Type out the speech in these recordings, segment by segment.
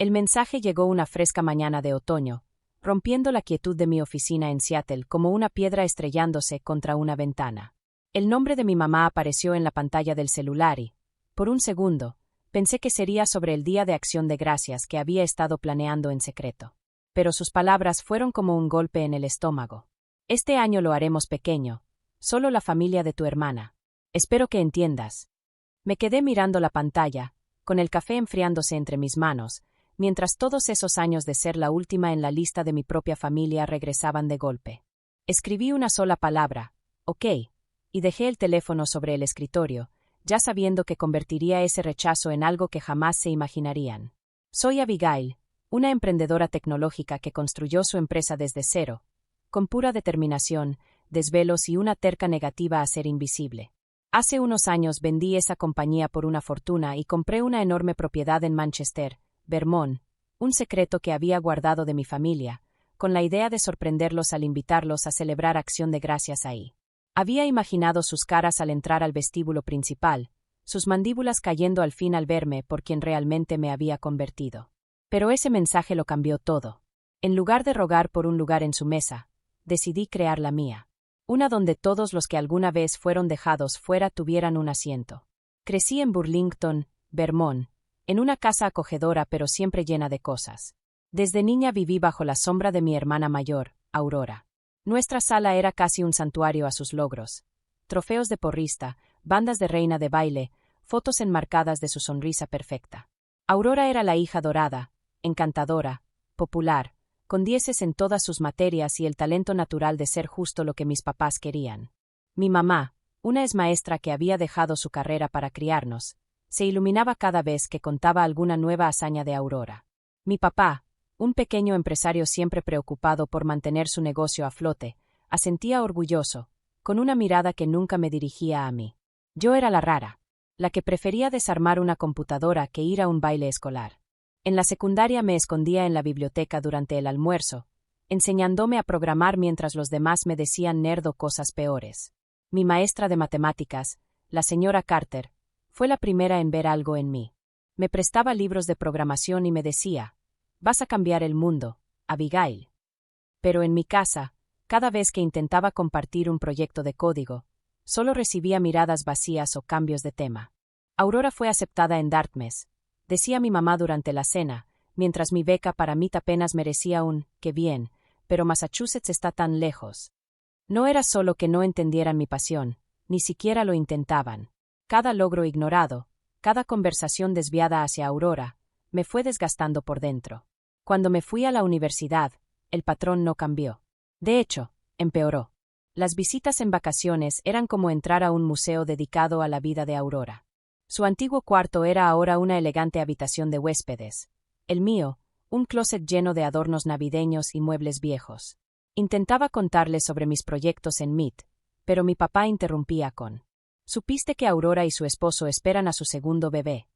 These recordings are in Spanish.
El mensaje llegó una fresca mañana de otoño, rompiendo la quietud de mi oficina en Seattle como una piedra estrellándose contra una ventana. El nombre de mi mamá apareció en la pantalla del celular y, por un segundo, pensé que sería sobre el Día de Acción de Gracias que había estado planeando en secreto. Pero sus palabras fueron como un golpe en el estómago. Este año lo haremos pequeño, solo la familia de tu hermana. Espero que entiendas. Me quedé mirando la pantalla, con el café enfriándose entre mis manos, mientras todos esos años de ser la última en la lista de mi propia familia regresaban de golpe. Escribí una sola palabra, ok, y dejé el teléfono sobre el escritorio, ya sabiendo que convertiría ese rechazo en algo que jamás se imaginarían. Soy Abigail, una emprendedora tecnológica que construyó su empresa desde cero, con pura determinación, desvelos y una terca negativa a ser invisible. Hace unos años vendí esa compañía por una fortuna y compré una enorme propiedad en Manchester, Vermont, un secreto que había guardado de mi familia, con la idea de sorprenderlos al invitarlos a celebrar Acción de Gracias ahí. Había imaginado sus caras al entrar al vestíbulo principal, sus mandíbulas cayendo al fin al verme por quien realmente me había convertido. Pero ese mensaje lo cambió todo. En lugar de rogar por un lugar en su mesa, decidí crear la mía. Una donde todos los que alguna vez fueron dejados fuera tuvieran un asiento. Crecí en Burlington, Vermont, en una casa acogedora pero siempre llena de cosas. Desde niña viví bajo la sombra de mi hermana mayor, Aurora. Nuestra sala era casi un santuario a sus logros. Trofeos de porrista, bandas de reina de baile, fotos enmarcadas de su sonrisa perfecta. Aurora era la hija dorada, encantadora, popular, con dieces en todas sus materias y el talento natural de ser justo lo que mis papás querían. Mi mamá, una exmaestra que había dejado su carrera para criarnos, se iluminaba cada vez que contaba alguna nueva hazaña de Aurora. Mi papá, un pequeño empresario siempre preocupado por mantener su negocio a flote, asentía orgulloso, con una mirada que nunca me dirigía a mí. Yo era la rara, la que prefería desarmar una computadora que ir a un baile escolar. En la secundaria me escondía en la biblioteca durante el almuerzo, enseñándome a programar mientras los demás me decían nerd o cosas peores. Mi maestra de matemáticas, la señora Carter, fue la primera en ver algo en mí. Me prestaba libros de programación y me decía, «Vas a cambiar el mundo, Abigail». Pero en mi casa, cada vez que intentaba compartir un proyecto de código, solo recibía miradas vacías o cambios de tema. Aurora fue aceptada en Dartmouth, decía mi mamá durante la cena, mientras mi beca para MIT apenas merecía un «qué bien», pero Massachusetts está tan lejos. No era solo que no entendieran mi pasión, ni siquiera lo intentaban. Cada logro ignorado, cada conversación desviada hacia Aurora, me fue desgastando por dentro. Cuando me fui a la universidad, el patrón no cambió. De hecho, empeoró. Las visitas en vacaciones eran como entrar a un museo dedicado a la vida de Aurora. Su antiguo cuarto era ahora una elegante habitación de huéspedes. El mío, un closet lleno de adornos navideños y muebles viejos. Intentaba contarles sobre mis proyectos en MIT, pero mi papá interrumpía con: «¿Supiste que Aurora y su esposo esperan a su segundo bebé?».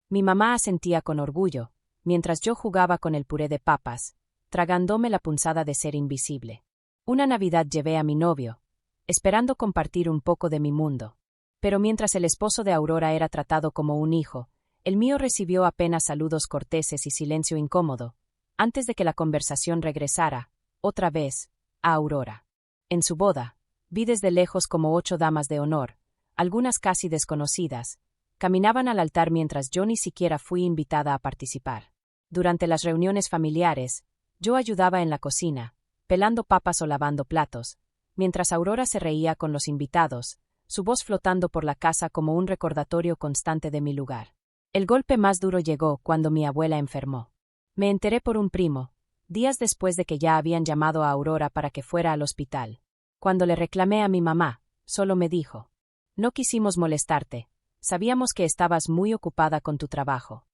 Mi mamá asentía con orgullo, mientras yo jugaba con el puré de papas, tragándome la punzada de ser invisible. Una Navidad llevé a mi novio, esperando compartir un poco de mi mundo. Pero mientras el esposo de Aurora era tratado como un hijo, el mío recibió apenas saludos corteses y silencio incómodo, antes de que la conversación regresara, otra vez, a Aurora. En su boda, vi desde lejos como 8 damas de honor, algunas casi desconocidas, caminaban al altar mientras yo ni siquiera fui invitada a participar. Durante las reuniones familiares, yo ayudaba en la cocina, pelando papas o lavando platos, mientras Aurora se reía con los invitados, su voz flotando por la casa como un recordatorio constante de mi lugar. El golpe más duro llegó cuando mi abuela enfermó. Me enteré por un primo, días después de que ya habían llamado a Aurora para que fuera al hospital. Cuando le reclamé a mi mamá, solo me dijo: «No quisimos molestarte, sabíamos que estabas muy ocupada con tu trabajo».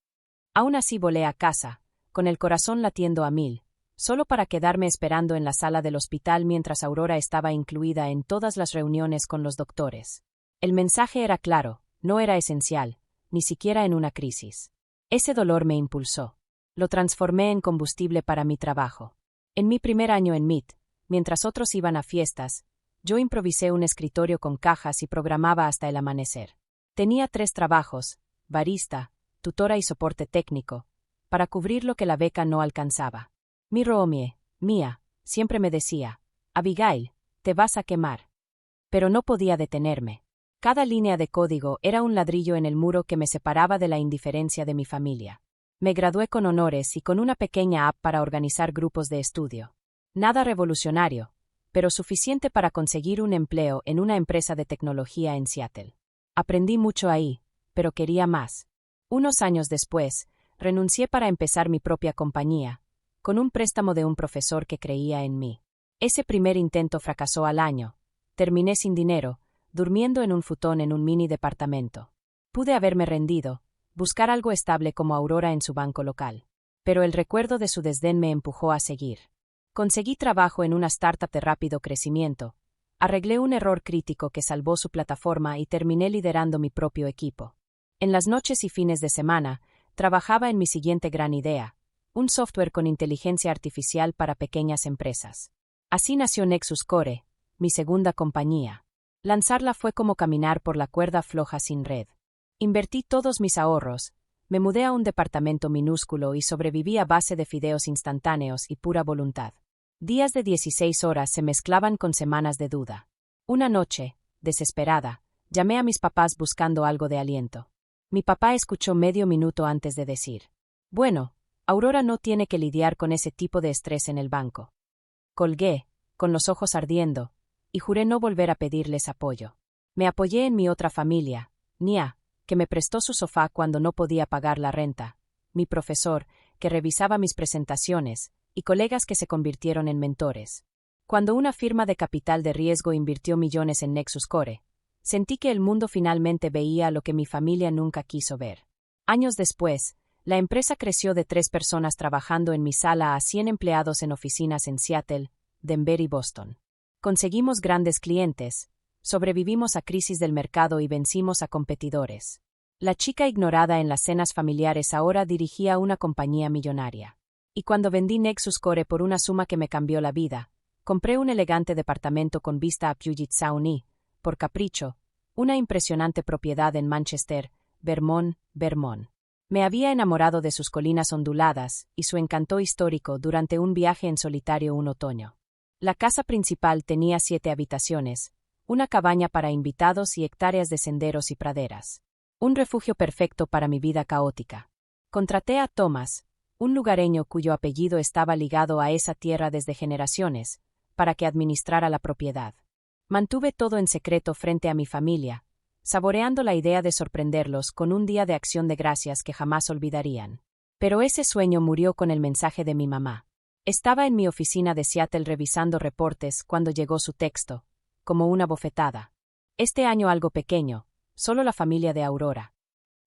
Aún así volé a casa, con el corazón latiendo a 1000, solo para quedarme esperando en la sala del hospital mientras Aurora estaba incluida en todas las reuniones con los doctores. El mensaje era claro, no era esencial, ni siquiera en una crisis. Ese dolor me impulsó. Lo transformé en combustible para mi trabajo. En mi primer año en MIT, mientras otros iban a fiestas, yo improvisé un escritorio con cajas y programaba hasta el amanecer. Tenía 3 trabajos: barista, tutora y soporte técnico, para cubrir lo que la beca no alcanzaba. Mi Roomie, Mía, siempre me decía, Abigail, te vas a quemar. Pero no podía detenerme. Cada línea de código era un ladrillo en el muro que me separaba de la indiferencia de mi familia. Me gradué con honores y con una pequeña app para organizar grupos de estudio. Nada revolucionario, pero suficiente para conseguir un empleo en una empresa de tecnología en Seattle. Aprendí mucho ahí, pero quería más. Unos años después, renuncié para empezar mi propia compañía, con un préstamo de un profesor que creía en mí. Ese primer intento fracasó al año. Terminé sin dinero, durmiendo en un futón en un mini departamento. Pude haberme rendido, buscar algo estable como Aurora en su banco local. Pero el recuerdo de su desdén me empujó a seguir. Conseguí trabajo en una startup de rápido crecimiento. Arreglé un error crítico que salvó su plataforma y terminé liderando mi propio equipo. En las noches y fines de semana, trabajaba en mi siguiente gran idea, un software con inteligencia artificial para pequeñas empresas. Así nació Nexus Core, mi segunda compañía. Lanzarla fue como caminar por la cuerda floja sin red. Invertí todos mis ahorros, me mudé a un departamento minúsculo y sobreviví a base de fideos instantáneos y pura voluntad. Días de 16 horas se mezclaban con semanas de duda. Una noche, desesperada, llamé a mis papás buscando algo de aliento. Mi papá escuchó medio minuto antes de decir: bueno, Aurora no tiene que lidiar con ese tipo de estrés en el banco. Colgué, con los ojos ardiendo, y juré no volver a pedirles apoyo. Me apoyé en mi otra familia, Nia, que me prestó su sofá cuando no podía pagar la renta, mi profesor, que revisaba mis presentaciones, y colegas que se convirtieron en mentores. Cuando una firma de capital de riesgo invirtió millones en Nexus Core, sentí que el mundo finalmente veía lo que mi familia nunca quiso ver. Años después, la empresa creció de 3 personas trabajando en mi sala a 100 empleados en oficinas en Seattle, Denver y Boston. Conseguimos grandes clientes, sobrevivimos a crisis del mercado y vencimos a competidores. La chica ignorada en las cenas familiares ahora dirigía una compañía millonaria. Y cuando vendí Nexus Core por una suma que me cambió la vida, compré un elegante departamento con vista a Puget Sound y, por capricho, una impresionante propiedad en Manchester, Vermont. Me había enamorado de sus colinas onduladas y su encanto histórico durante un viaje en solitario un otoño. La casa principal tenía 7 habitaciones, una cabaña para invitados y hectáreas de senderos y praderas. Un refugio perfecto para mi vida caótica. Contraté a Thomas, un lugareño cuyo apellido estaba ligado a esa tierra desde generaciones, para que administrara la propiedad. Mantuve todo en secreto frente a mi familia, saboreando la idea de sorprenderlos con un día de acción de gracias que jamás olvidarían. Pero ese sueño murió con el mensaje de mi mamá. Estaba en mi oficina de Seattle revisando reportes cuando llegó su texto, como una bofetada. Este año algo pequeño, solo la familia de Aurora.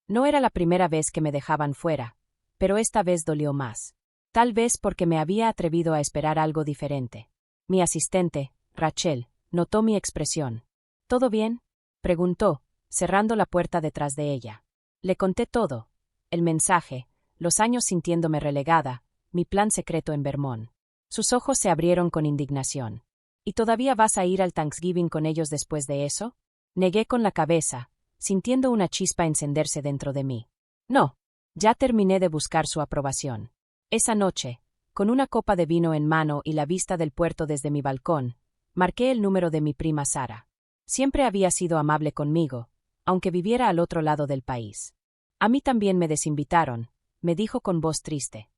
No era la primera vez que me dejaban fuera, pero esta vez dolió más. Tal vez porque me había atrevido a esperar algo diferente. Mi asistente, Rachel, notó mi expresión. ¿Todo bien?, preguntó, cerrando la puerta detrás de ella. Le conté todo: el mensaje, los años sintiéndome relegada, mi plan secreto en Vermont. Sus ojos se abrieron con indignación. ¿Y todavía vas a ir al Thanksgiving con ellos después de eso? Negué con la cabeza, sintiendo una chispa encenderse dentro de mí. No, ya terminé de buscar su aprobación. Esa noche, con una copa de vino en mano y la vista del puerto desde mi balcón, marqué el número de mi prima Sara. Siempre había sido amable conmigo, aunque viviera al otro lado del país. A mí también me desinvitaron, me dijo con voz triste.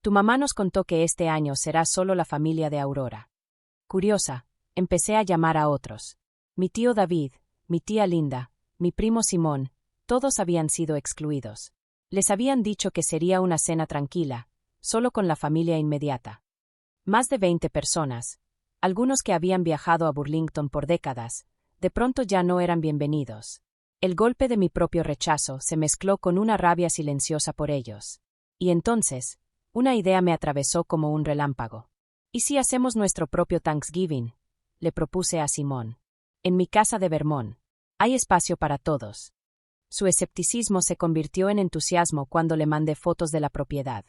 Tu mamá nos contó que este año será solo la familia de Aurora. Curiosa, empecé a llamar a otros. Mi tío David, mi tía Linda, mi primo Simón, todos habían sido excluidos. Les habían dicho que sería una cena tranquila, solo con la familia inmediata. Más de 20 personas, algunos que habían viajado a Burlington por décadas, de pronto ya no eran bienvenidos. El golpe de mi propio rechazo se mezcló con una rabia silenciosa por ellos. Y entonces, una idea me atravesó como un relámpago. ¿Y si hacemos nuestro propio Thanksgiving?, le propuse a Simón. En mi casa de Vermont. Hay espacio para todos. Su escepticismo se convirtió en entusiasmo cuando le mandé fotos de la propiedad.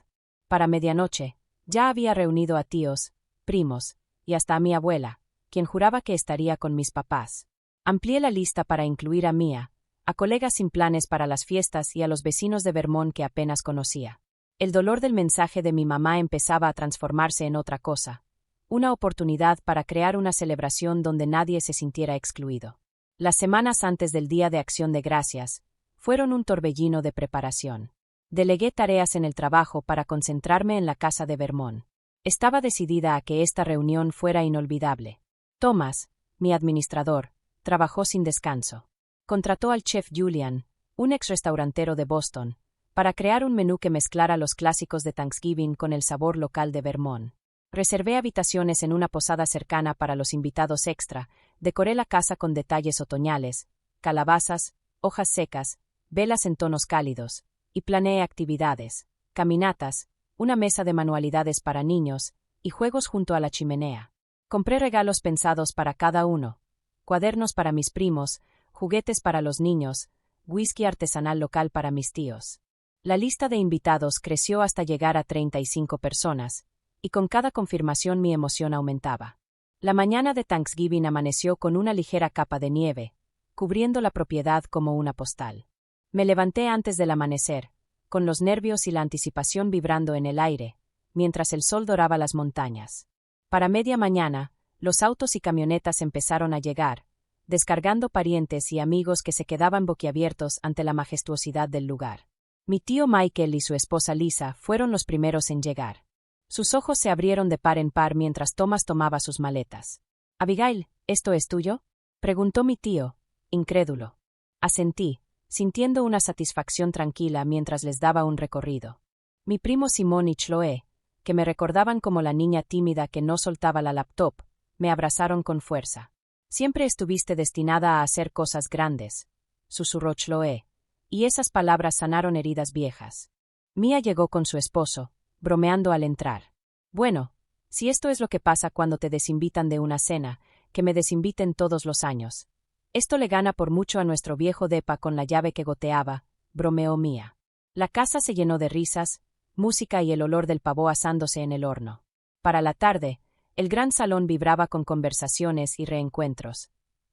Para medianoche, ya había reunido a tíos, primos, y hasta a mi abuela, quien juraba que estaría con mis papás. Amplié la lista para incluir a Mía, a colegas sin planes para las fiestas y a los vecinos de Vermont que apenas conocía. El dolor del mensaje de mi mamá empezaba a transformarse en otra cosa, una oportunidad para crear una celebración donde nadie se sintiera excluido. Las semanas antes del Día de Acción de Gracias fueron un torbellino de preparación. Delegué tareas en el trabajo para concentrarme en la casa de Vermont. Estaba decidida a que esta reunión fuera inolvidable. Thomas, mi administrador, trabajó sin descanso. Contrató al chef Julian, un ex-restaurantero de Boston, para crear un menú que mezclara los clásicos de Thanksgiving con el sabor local de Vermont. Reservé habitaciones en una posada cercana para los invitados extra, decoré la casa con detalles otoñales, calabazas, hojas secas, velas en tonos cálidos, y planeé actividades, caminatas, una mesa de manualidades para niños, y juegos junto a la chimenea. Compré regalos pensados para cada uno, cuadernos para mis primos, juguetes para los niños, whisky artesanal local para mis tíos. La lista de invitados creció hasta llegar a 35 personas, y con cada confirmación mi emoción aumentaba. La mañana de Thanksgiving amaneció con una ligera capa de nieve, cubriendo la propiedad como una postal. Me levanté antes del amanecer, con los nervios y la anticipación vibrando en el aire, mientras el sol doraba las montañas. Para media mañana, los autos y camionetas empezaron a llegar, descargando parientes y amigos que se quedaban boquiabiertos ante la majestuosidad del lugar. Mi tío Michael y su esposa Lisa fueron los primeros en llegar. Sus ojos se abrieron de par en par mientras Thomas tomaba sus maletas. «Abigail, ¿esto es tuyo?», preguntó mi tío, incrédulo. Asentí, sintiendo una satisfacción tranquila mientras les daba un recorrido. Mi primo Simón y Chloe, que me recordaban como la niña tímida que no soltaba la laptop, me abrazaron con fuerza. «Siempre estuviste destinada a hacer cosas grandes», susurró Chloe, y esas palabras sanaron heridas viejas. Mia llegó con su esposo, bromeando al entrar. «Bueno, si esto es lo que pasa cuando te desinvitan de una cena, que me desinviten todos los años. Esto le gana por mucho a nuestro viejo depa con la llave que goteaba», bromeó Mia. La casa se llenó de risas, música y el olor del pavo asándose en el horno. Para la tarde, el gran salón vibraba con conversaciones y reencuentros.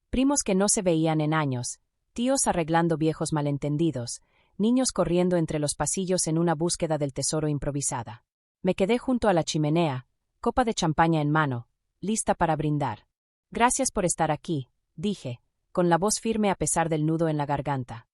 Primos que no se veían en años, tíos arreglando viejos malentendidos, niños corriendo entre los pasillos en una búsqueda del tesoro improvisada. Me quedé junto a la chimenea, copa de champaña en mano, lista para brindar. «Gracias por estar aquí», dije, con la voz firme a pesar del nudo en la garganta.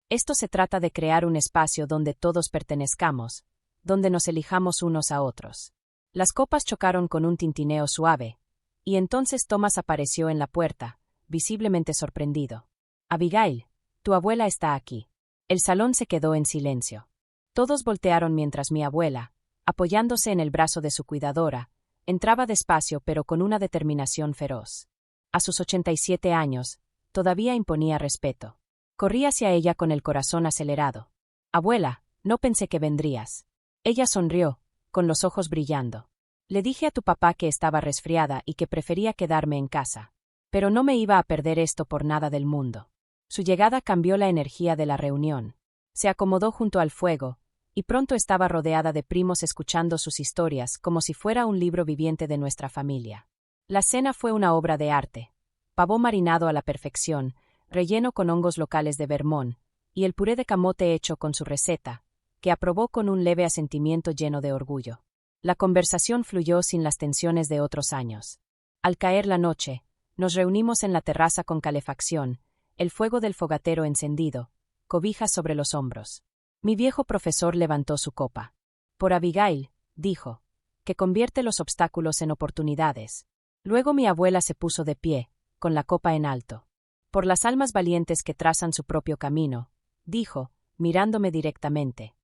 Esto se trata de crear un espacio donde todos pertenezcamos, donde nos elijamos unos a otros. Las copas chocaron con un tintineo suave, y entonces Thomas apareció en la puerta, visiblemente sorprendido. «Abigail, tu abuela está aquí». El salón se quedó en silencio. Todos voltearon mientras mi abuela, apoyándose en el brazo de su cuidadora, entraba despacio pero con una determinación feroz. A sus 87 años, todavía imponía respeto. Corrí hacia ella con el corazón acelerado. «Abuela, no pensé que vendrías». Ella sonrió, con los ojos brillando. «Le dije a tu papá que estaba resfriada y que prefería quedarme en casa. Pero no me iba a perder esto por nada del mundo». Su llegada cambió la energía de la reunión. Se acomodó junto al fuego, y pronto estaba rodeada de primos escuchando sus historias como si fuera un libro viviente de nuestra familia. La cena fue una obra de arte. Pavo marinado a la perfección, relleno con hongos locales de Vermont, y el puré de camote hecho con su receta, que aprobó con un leve asentimiento lleno de orgullo. La conversación fluyó sin las tensiones de otros años. Al caer la noche, nos reunimos en la terraza con calefacción, el fuego del fogatero encendido, cobijas sobre los hombros. Mi viejo profesor levantó su copa. «Por Abigail», dijo, «que convierte los obstáculos en oportunidades». Luego mi abuela se puso de pie, con la copa en alto. «Por las almas valientes que trazan su propio camino», dijo, mirándome directamente.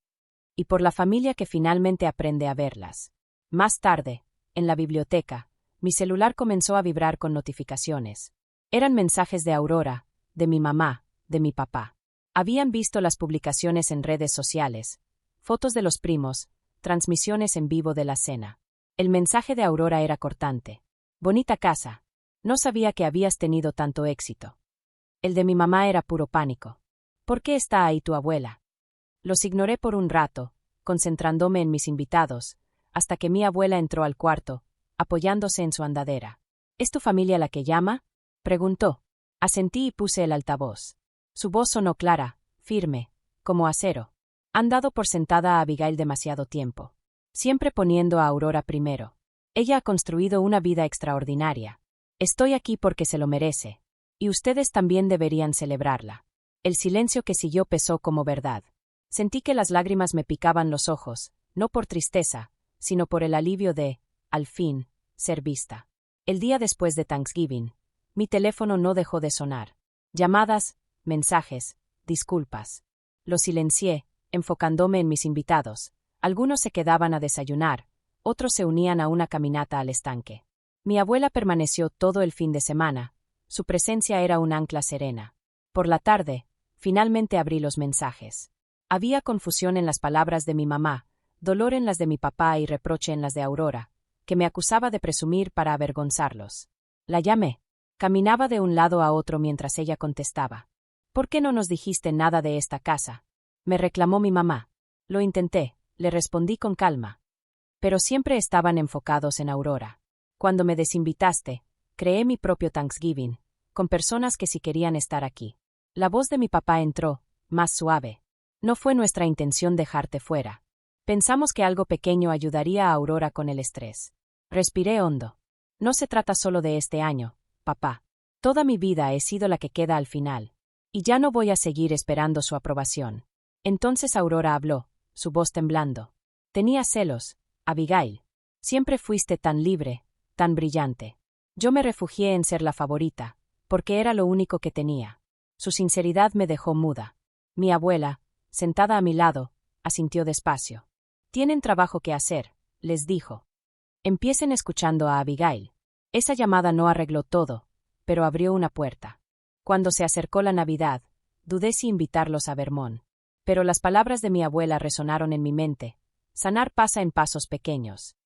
«Y por la familia que finalmente aprende a verlas». Más tarde, en la biblioteca, mi celular comenzó a vibrar con notificaciones. Eran mensajes de Aurora, de mi mamá, de mi papá. Habían visto las publicaciones en redes sociales, fotos de los primos, transmisiones en vivo de la cena. El mensaje de Aurora era cortante. «Bonita casa. No sabía que habías tenido tanto éxito». El de mi mamá era puro pánico. «¿Por qué está ahí tu abuela?». Los ignoré por un rato, concentrándome en mis invitados, hasta que mi abuela entró al cuarto, apoyándose en su andadera. «¿Es tu familia la que llama?», preguntó. Asentí y puse el altavoz. Su voz sonó clara, firme, como acero. Han dado por sentada a Abigail demasiado tiempo. Siempre poniendo a Aurora primero. Ella ha construido una vida extraordinaria. Estoy aquí porque se lo merece. Y ustedes también deberían celebrarla. El silencio que siguió pesó como verdad. Sentí que las lágrimas me picaban los ojos, no por tristeza, sino por el alivio de, al fin, ser vista. El día después de Thanksgiving, mi teléfono no dejó de sonar. Llamadas, mensajes, disculpas. Lo silencié, enfocándome en mis invitados. Algunos se quedaban a desayunar, otros se unían a una caminata al estanque. Mi abuela permaneció todo el fin de semana. Su presencia era un ancla serena. Por la tarde, finalmente abrí los mensajes. Había confusión en las palabras de mi mamá, dolor en las de mi papá y reproche en las de Aurora, que me acusaba de presumir para avergonzarlos. La llamé. Caminaba de un lado a otro mientras ella contestaba. ¿Por qué no nos dijiste nada de esta casa? Me reclamó mi mamá. Lo intenté, le respondí con calma. Pero siempre estaban enfocados en Aurora. Cuando me desinvitaste, creé mi propio Thanksgiving, con personas que sí querían estar aquí. La voz de mi papá entró, más suave. No fue nuestra intención dejarte fuera. Pensamos que algo pequeño ayudaría a Aurora con el estrés. Respiré hondo. No se trata solo de este año, papá. Toda mi vida he sido la que queda al final. Y ya no voy a seguir esperando su aprobación. Entonces Aurora habló, su voz temblando. Tenía celos, Abigail. Siempre fuiste tan libre, tan brillante. Yo me refugié en ser la favorita, porque era lo único que tenía. Su sinceridad me dejó muda. Mi abuela, sentada a mi lado, asintió despacio. Tienen trabajo que hacer, les dijo. Empiecen escuchando a Abigail. Esa llamada no arregló todo, pero abrió una puerta. Cuando se acercó la Navidad, dudé si invitarlos a Vermont. Pero las palabras de mi abuela resonaron en mi mente. Sanar pasa en pasos pequeños.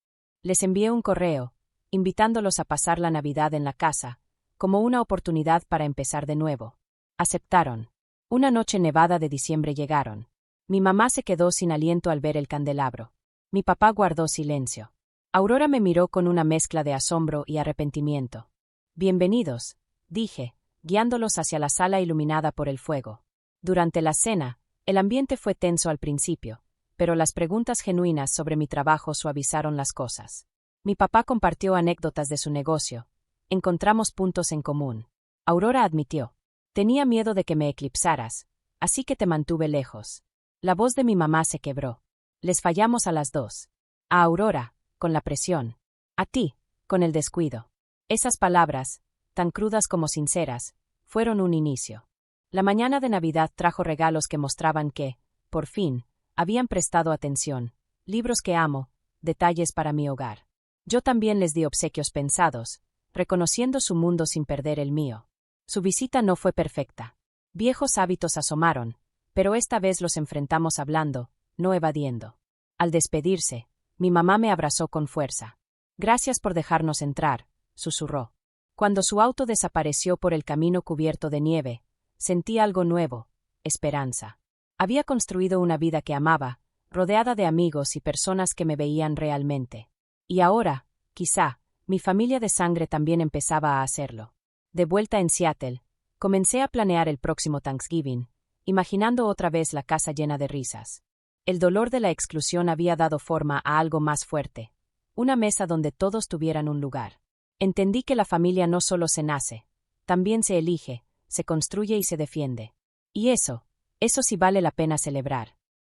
Les envié un correo, invitándolos a pasar la Navidad en la casa, como una oportunidad para empezar de nuevo. Aceptaron. Una noche nevada de diciembre llegaron. Mi mamá se quedó sin aliento al ver el candelabro. Mi papá guardó silencio. Aurora me miró con una mezcla de asombro y arrepentimiento. Bienvenidos, dije, guiándolos hacia la sala iluminada por el fuego. Durante la cena, el ambiente fue tenso al principio, pero las preguntas genuinas sobre mi trabajo suavizaron las cosas. Mi papá compartió anécdotas de su negocio. Encontramos puntos en común. Aurora admitió. Tenía miedo de que me eclipsaras, así que te mantuve lejos. La voz de mi mamá se quebró. Les fallamos a las dos. A Aurora, con la presión. A ti, con el descuido. Esas palabras, tan crudas como sinceras, fueron un inicio. La mañana de Navidad trajo regalos que mostraban que, por fin, habían prestado atención, libros que amo, detalles para mi hogar. Yo también les di obsequios pensados, reconociendo su mundo sin perder el mío. Su visita no fue perfecta. Viejos hábitos asomaron, pero esta vez los enfrentamos hablando, no evadiendo. Al despedirse, mi mamá me abrazó con fuerza. Gracias por dejarnos entrar, susurró. Cuando su auto desapareció por el camino cubierto de nieve, sentí algo nuevo, esperanza. Había construido una vida que amaba, rodeada de amigos y personas que me veían realmente. Y ahora, quizá, mi familia de sangre también empezaba a hacerlo. De vuelta en Seattle, comencé a planear el próximo Thanksgiving, imaginando otra vez la casa llena de risas. El dolor de la exclusión había dado forma a algo más fuerte, una mesa donde todos tuvieran un lugar. Entendí que la familia no solo se nace, también se elige, se construye y se defiende. Y eso sí vale la pena celebrar.